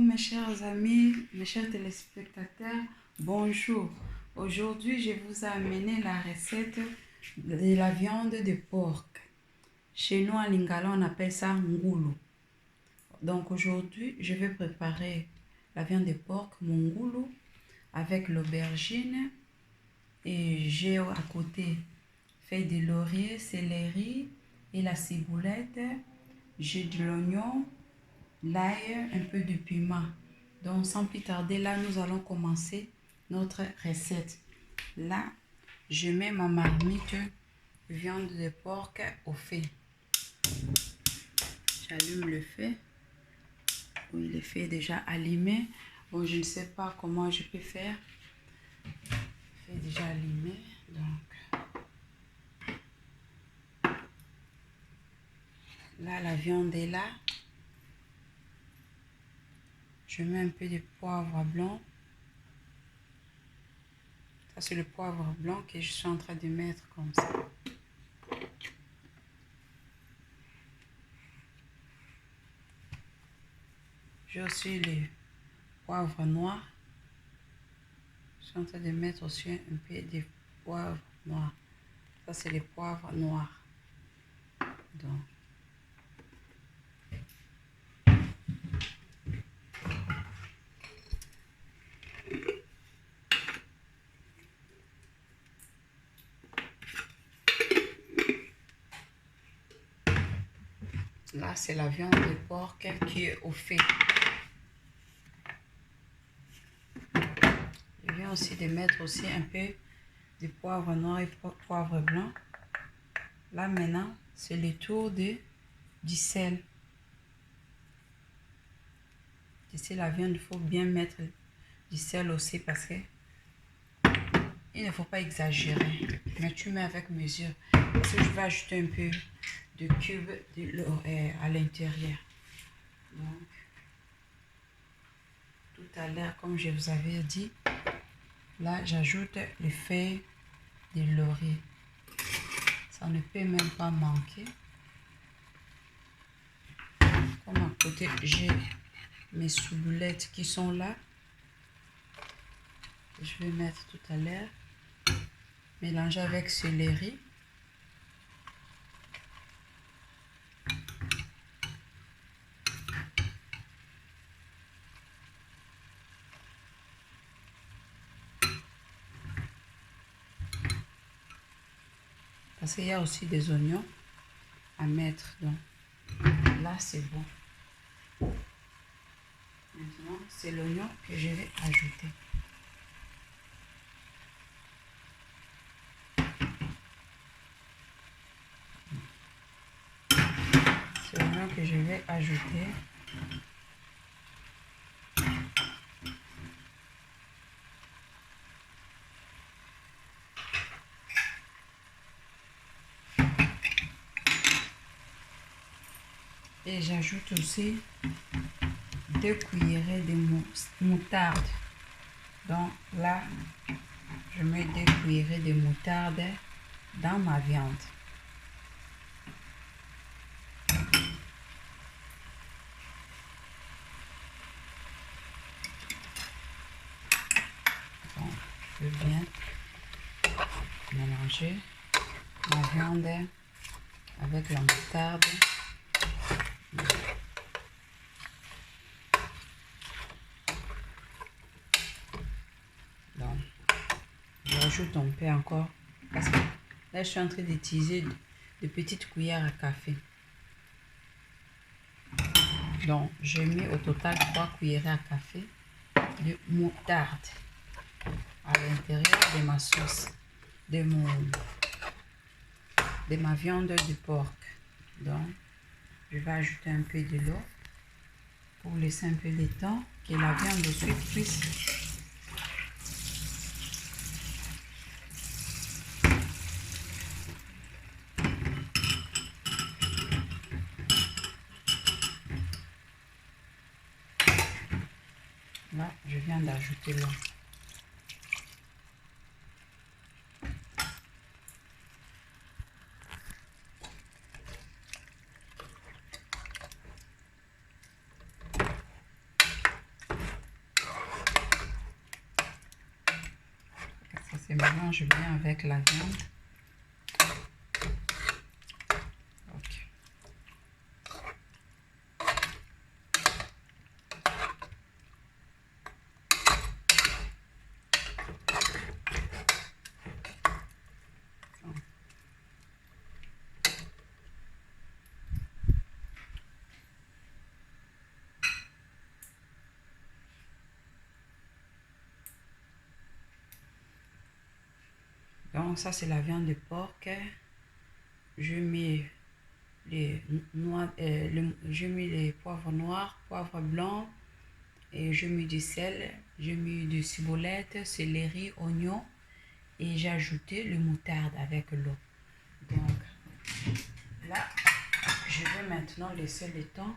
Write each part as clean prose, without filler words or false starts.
mes chers amis, mes chers téléspectateurs, bonjour. Aujourd'hui, je vous ai amené la recette de la viande de porc. Chez nous, en Lingala, on appelle ça ngoulou. Donc aujourd'hui, je vais préparer la viande de porc, mon ngoulou, avec l'aubergine. Et j'ai à côté feuilles de laurier, céleri et la ciboulette. J'ai de l'oignon, l'ail, un peu de piment. Donc sans plus tarder, là nous allons commencer notre recette. Là, je mets ma marmite viande de porc au feu. J'allume le feu. Oui, le feu est déjà allumé. Bon, je ne sais pas comment je peux faire. Le feu est déjà allumé. Donc là, la viande est là. Je mets un peu de poivre blanc. Ça, c'est le poivre blanc que je suis en train de mettre comme ça. J'ai aussi le poivre noir. Je suis en train de mettre aussi un peu de poivre noir. Ça, c'est le poivre noir. Donc, là, c'est la viande de porc qui est au feu. Je viens aussi de mettre aussi un peu de poivre noir et poivre blanc. Là, maintenant, c'est le tour du sel. Ici, la viande, il faut bien mettre du sel aussi parce que il ne faut pas exagérer. Mais tu mets avec mesure. Parce que je vais ajouter un peu de cube à l'intérieur. Donc, tout à l'heure, comme je vous avais dit, là, j'ajoute les feuilles de laurier. Ça ne peut même pas manquer. Comme à côté, j'ai mes ciboulettes qui sont là. Je vais mettre tout à l'heure. Mélanger avec céleri. Parce qu'il y a aussi des oignons à mettre. Donc là, c'est bon. Maintenant, c'est l'oignon que je vais ajouter. C'est l'oignon que je vais ajouter. Et j'ajoute aussi 2 cuillerées de moutarde. Donc là, je mets 2 cuillerées de moutarde dans ma viande. Donc, je vais bien mélanger ma viande avec la moutarde. Donc, j'ajoute un peu encore parce que là, je suis en train d'utiliser de petites cuillères à café. Donc, j'ai mis au total 3 cuillerées à café de moutarde à l'intérieur de ma sauce, de ma viande de porc. Donc, je vais ajouter un peu de l'eau pour laisser un peu de temps que la viande aussi cuise. Là, je viens d'ajouter l'eau. se mélange bien avec la viande. Ok. Donc ça c'est la viande de porc. Je mets les noix, je mets les poivres noirs, poivres blancs et je mets du sel, je mets du ciboulette, céleri, oignon et j'ai ajouté le moutarde avec l'eau. Donc là, je vais maintenant laisser le temps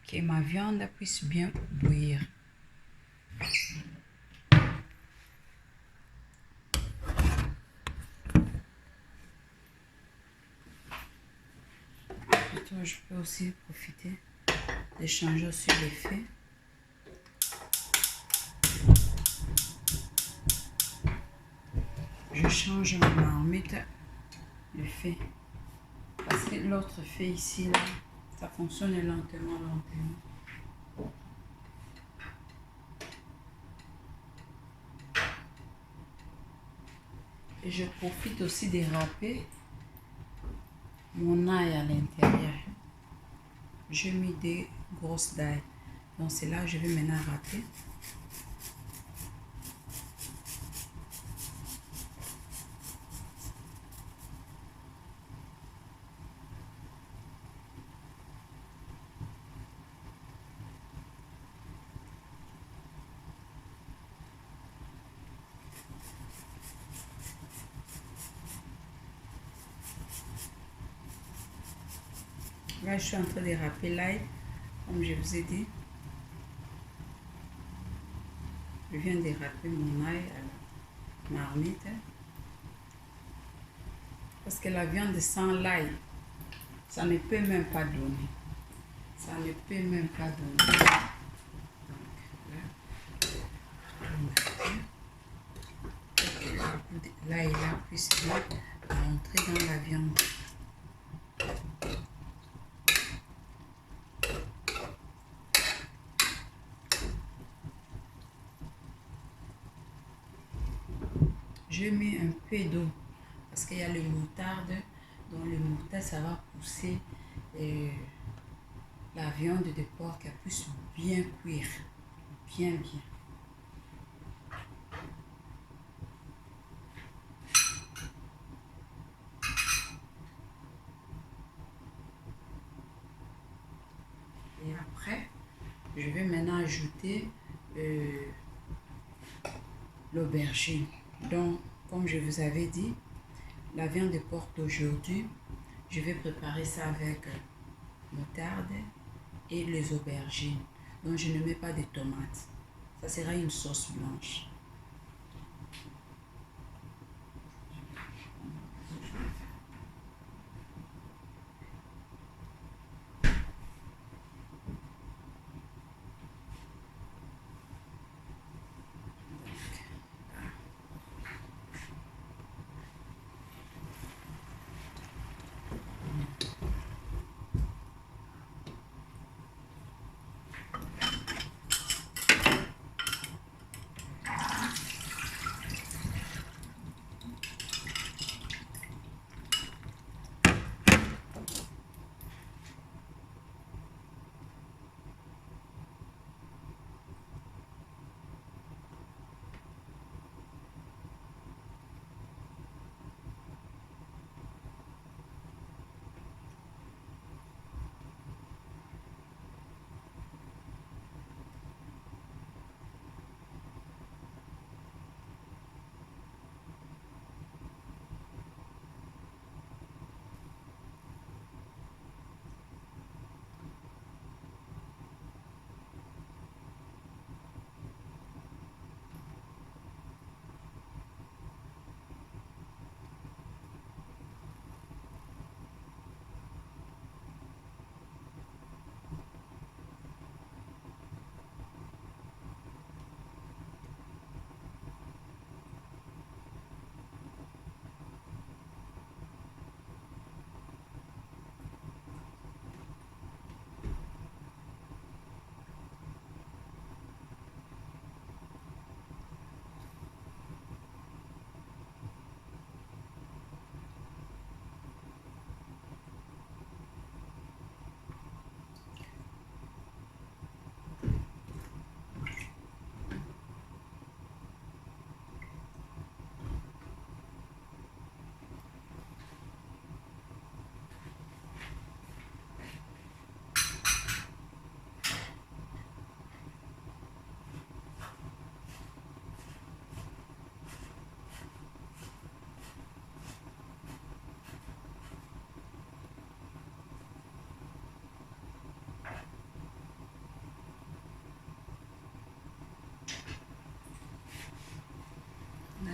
que ma viande puisse bien bouillir. Je peux aussi profiter de changer aussi le feu. Je change ma marmite le feu parce que l'autre feu ici là, ça fonctionne lentement. Et je profite aussi de râper mon ail à l'intérieur. J'ai mis des grosses d'ail. Donc c'est là que je vais maintenant râper. Là, je suis en train de râper l'ail, comme je vous ai dit. Je viens de râper mon ail à la marmite. Parce que la viande sans l'ail, ça ne peut même pas donner. Ça ne peut même pas donner. Donc là, l'ail là puisse bien rentrer dans la viande. Je mets un peu d'eau parce qu'il y a le moutarde. Donc le moutarde, ça va pousser la viande de porc qu'elle puisse bien cuire. Bien. Et après, je vais maintenant ajouter l'aubergine. Donc, comme je vous avais dit, la viande de porc d'aujourd'hui, je vais préparer ça avec moutarde et les aubergines. Donc, je ne mets pas de tomates. Ça sera une sauce blanche.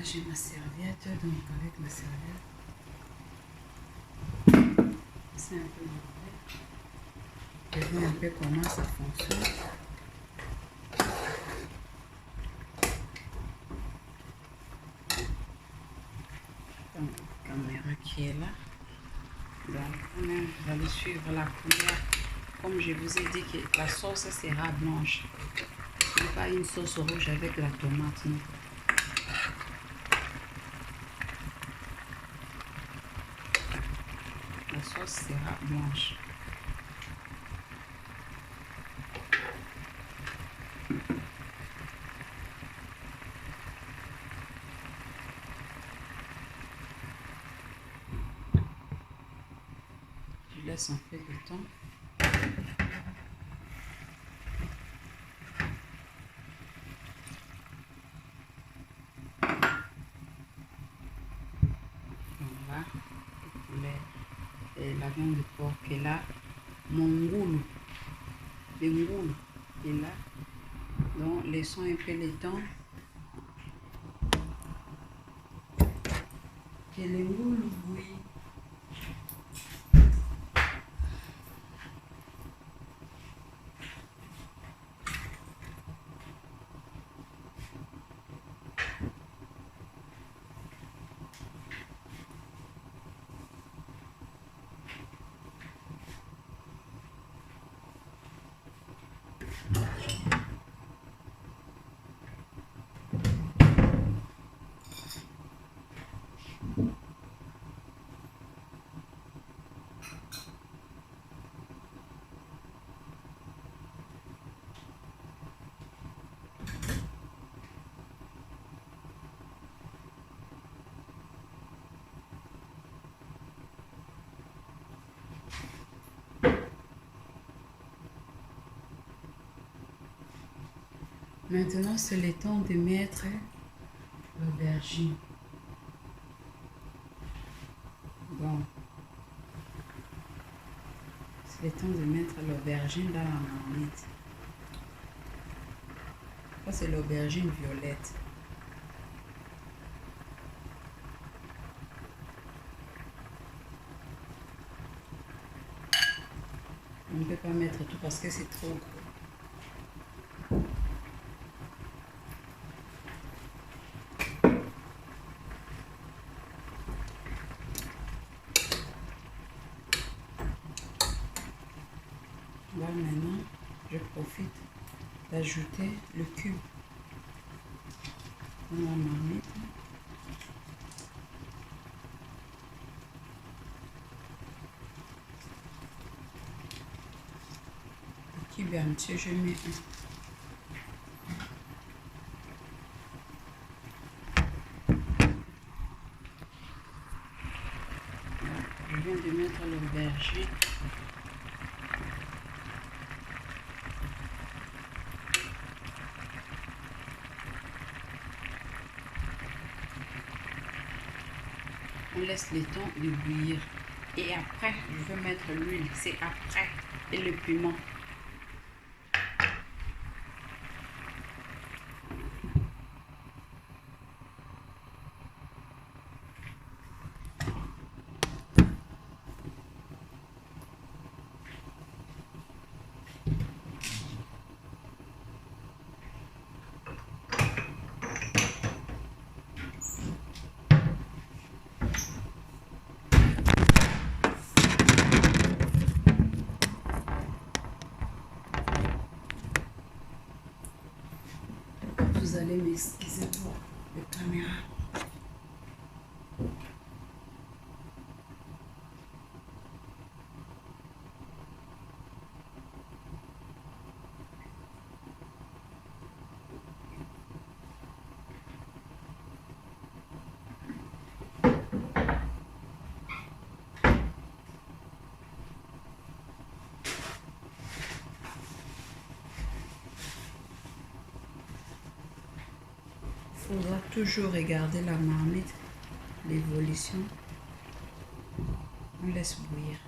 j'ai ma serviette, donc avec la serviette, c'est un peu mauvais. Je vois un peu comment ça fonctionne. Donc, caméra qui est là. Donc, on va aller suivre la première. Comme je vous ai dit que la sauce sera blanche. Ce n'est pas une sauce rouge avec la tomate. Non. La sauce sera blanche. Je laisse un peu de temps. Voilà. Et la viande de porc est là. Mon ngoulou. Le ngoulou est là. Donc, laissons un peu le temps. Que le ngoulou bouille. Maintenant, c'est le temps de mettre l'aubergine. Bon, c'est le temps de mettre l'aubergine dans la marmite. Ça, c'est l'aubergine violette. On ne peut pas mettre tout parce que c'est trop gros. Là maintenant, je profite d'ajouter le cube dans la marmite. Le cube est entier, je mets un. Je viens de mettre l'aubergine. On laisse le temps de bouillir. Et après, je vais mettre l'huile. C'est après. Et le piment. Vous allez m'excuser pour la caméra. Il faudra toujours regarder la marmite, l'évolution. On laisse bouillir.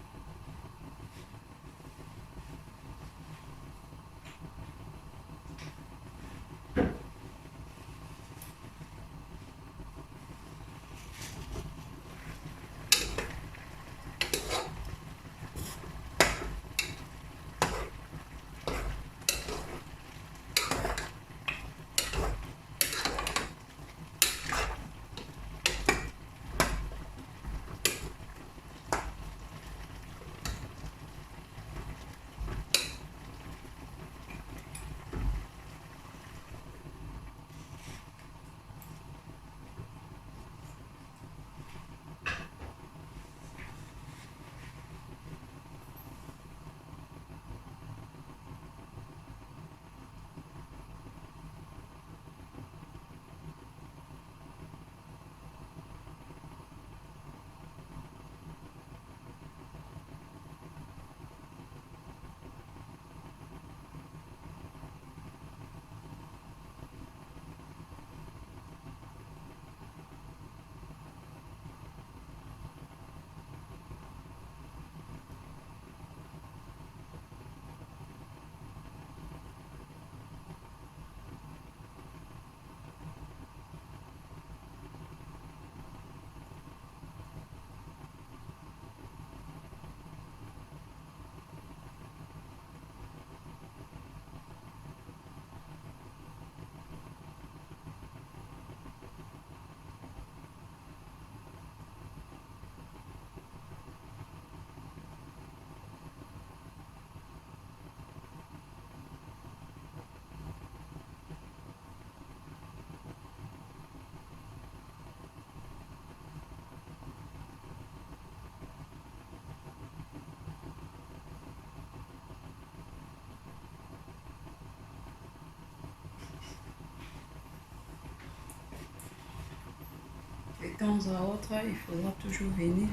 temps à autre, il faudra toujours venir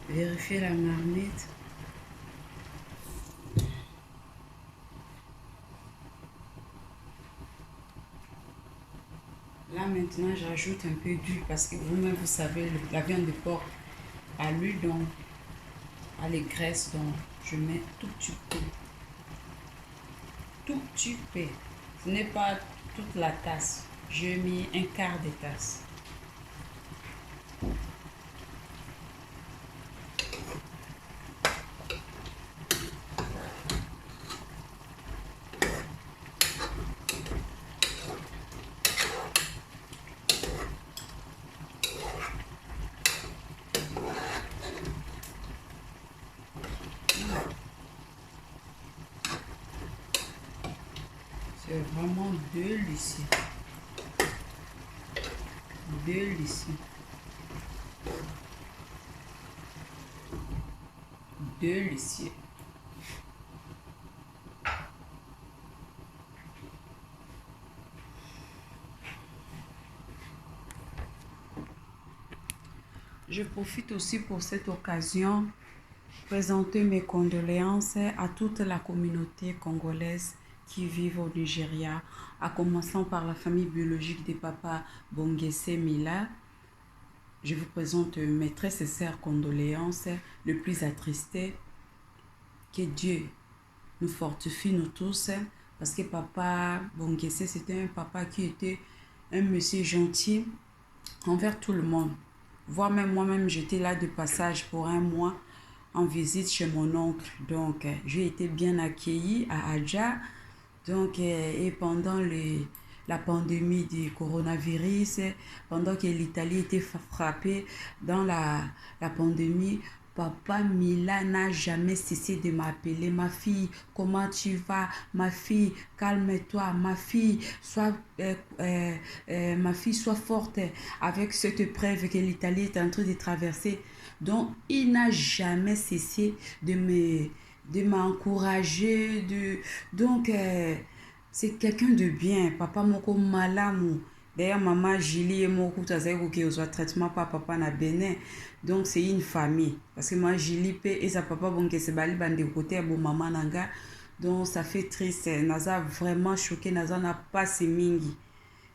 vérifier la marmite. Là maintenant, j'ajoute un peu d'huile parce que vous-même, vous savez, la viande de porc à l'huile, donc à les graisses, donc je mets tout petit peu. Tout petit peu. Ce n'est pas toute la tasse. J'ai mis un quart de tasse. C'est vraiment délicieux. Délicieux. Délicieux. Je profite aussi pour cette occasion de présenter mes condoléances à toute la communauté congolaise qui vivent au Nigeria, à commencer par la famille biologique de papa Bongese Mila. Je vous présente mes très sincères condoléances, le plus attristé. Que Dieu nous fortifie, nous tous, parce que papa Bongese, c'était un papa qui était un monsieur gentil envers tout le monde. Voire même moi-même, j'étais là de passage pour un mois en visite chez mon oncle. Donc, j'ai été bien accueillie à Adja. Donc, et pendant la pandémie du coronavirus, pendant que l'Italie était frappée dans la pandémie, papa Mila n'a jamais cessé de m'appeler. Ma fille, comment tu vas? Ma fille, calme-toi. Ma fille, sois forte avec cette épreuve que l'Italie est en train de traverser. Donc, il n'a jamais cessé de m'encourager. Donc, c'est quelqu'un de bien. Papa moko malamu. D'ailleurs, maman Julie et moi, qui ont traitement par papa na Bénin. Donc, c'est une famille. Parce que moi, Julie et sa papa, bon, que c'est bali bande côté, bon, maman nanga. Donc, ça fait triste. Naza vraiment choqué. Naza n'a pas ses mingi.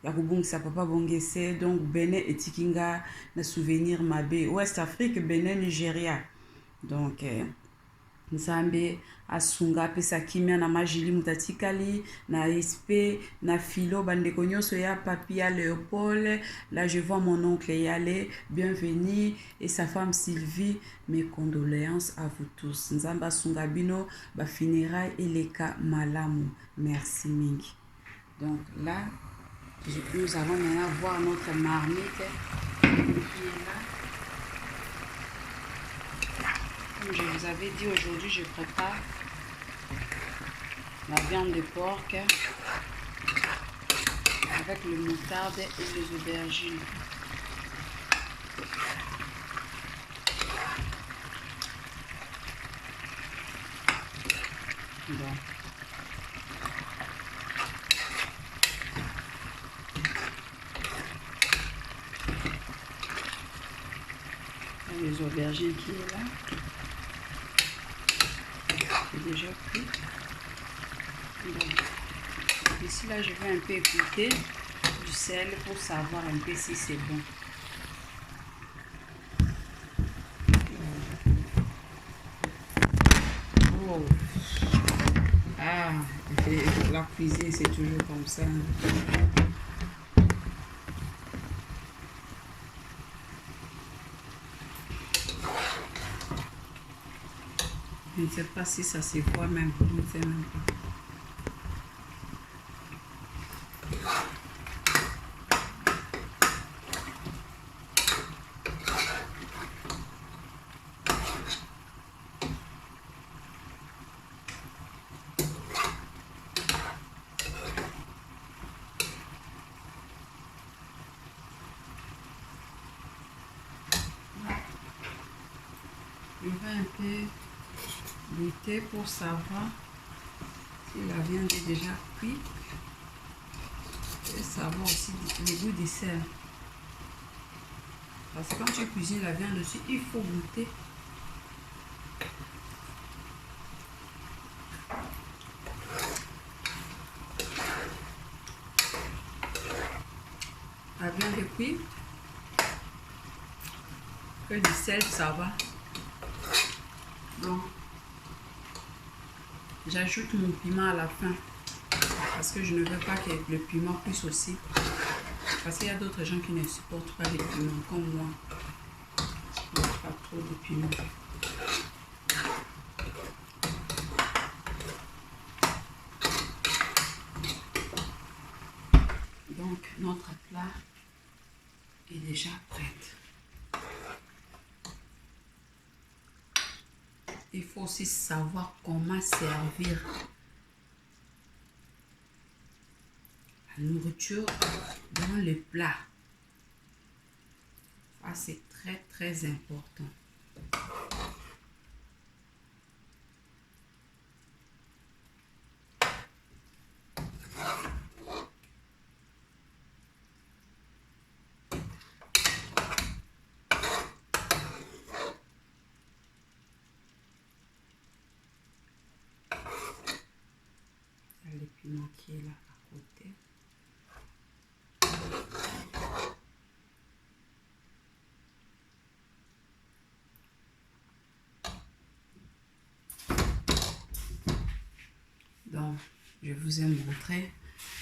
Yakubung sa papa bongese. Donc, Bénin et Tikinga, na souvenir mabe. Ouest Afrique, Bénin, Nigeria. Donc, Nzambe asunga pesa kimia na majili mutatikali na SP na filo bandeko nyonso ya papi ya Léopold. Là je vois mon oncle Yale, bienvenue, et sa femme Sylvie. Mes condoléances à vous tous. Nzamba asunga bino ba funérailles eleka malamu. Merci mingi. Donc là nous allons maintenant voir notre marmite qui est là. Comme je vous avais dit, aujourd'hui je prépare la viande de porc avec le moutarde et les aubergines. Bon. Les aubergines qui est là. C'est déjà pris. Donc, ici là je vais un peu éplucher du sel pour savoir un peu si c'est bon. Oh. Ah, la cuisine c'est toujours comme ça. Je ne sais pas si ça se voit même. Je ne sais même pas. Je vais un peu goûter pour savoir si la viande est déjà cuite et savoir aussi le goût du sel. Parce que quand tu cuisines la viande aussi, il faut goûter. La viande est cuite. Que du sel, ça va. Donc, j'ajoute mon piment à la fin. Parce que je ne veux pas que le piment cuise aussi. Parce qu'il y a d'autres gens qui ne supportent pas les piments, comme moi. Je ne veux pas trop de piment. Donc, notre plat est déjà prêt. Il faut aussi savoir comment servir la nourriture dans le plat. Ça, c'est très, très important. Le piment qui est là à côté. Donc, je vous ai montré,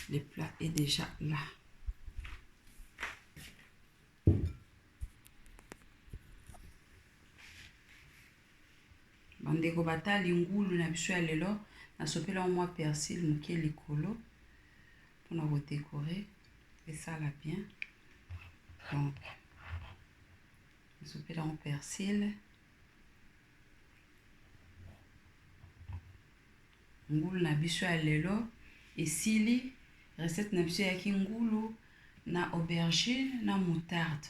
le plat est déjà là. Bandeko batali ngulu na biso ya lelo nasopela mwa persil moke likolo mpona kodécorer esala bien. Donc nasopela mwa persil, ngulu na biso ya lelo esili. Recette na biso yaki ngulu na aubergine na moutarde.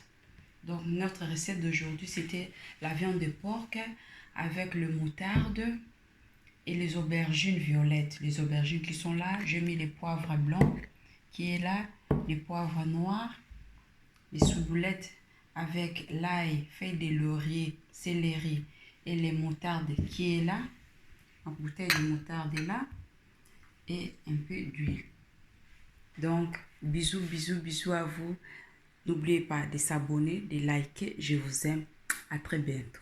Donc notre recette d'aujourd'hui c'était la viande de porc avec le moutarde et les aubergines violettes. Les aubergines qui sont là, j'ai mis les poivres blancs qui est là, les poivres noirs, les ciboulette avec l'ail, feuille de laurier, céleri et les moutardes qui est là. Ma bouteille de moutarde est là et un peu d'huile. Donc bisous, bisous, bisous à vous. N'oubliez pas de s'abonner, de liker. Je vous aime. À très bientôt.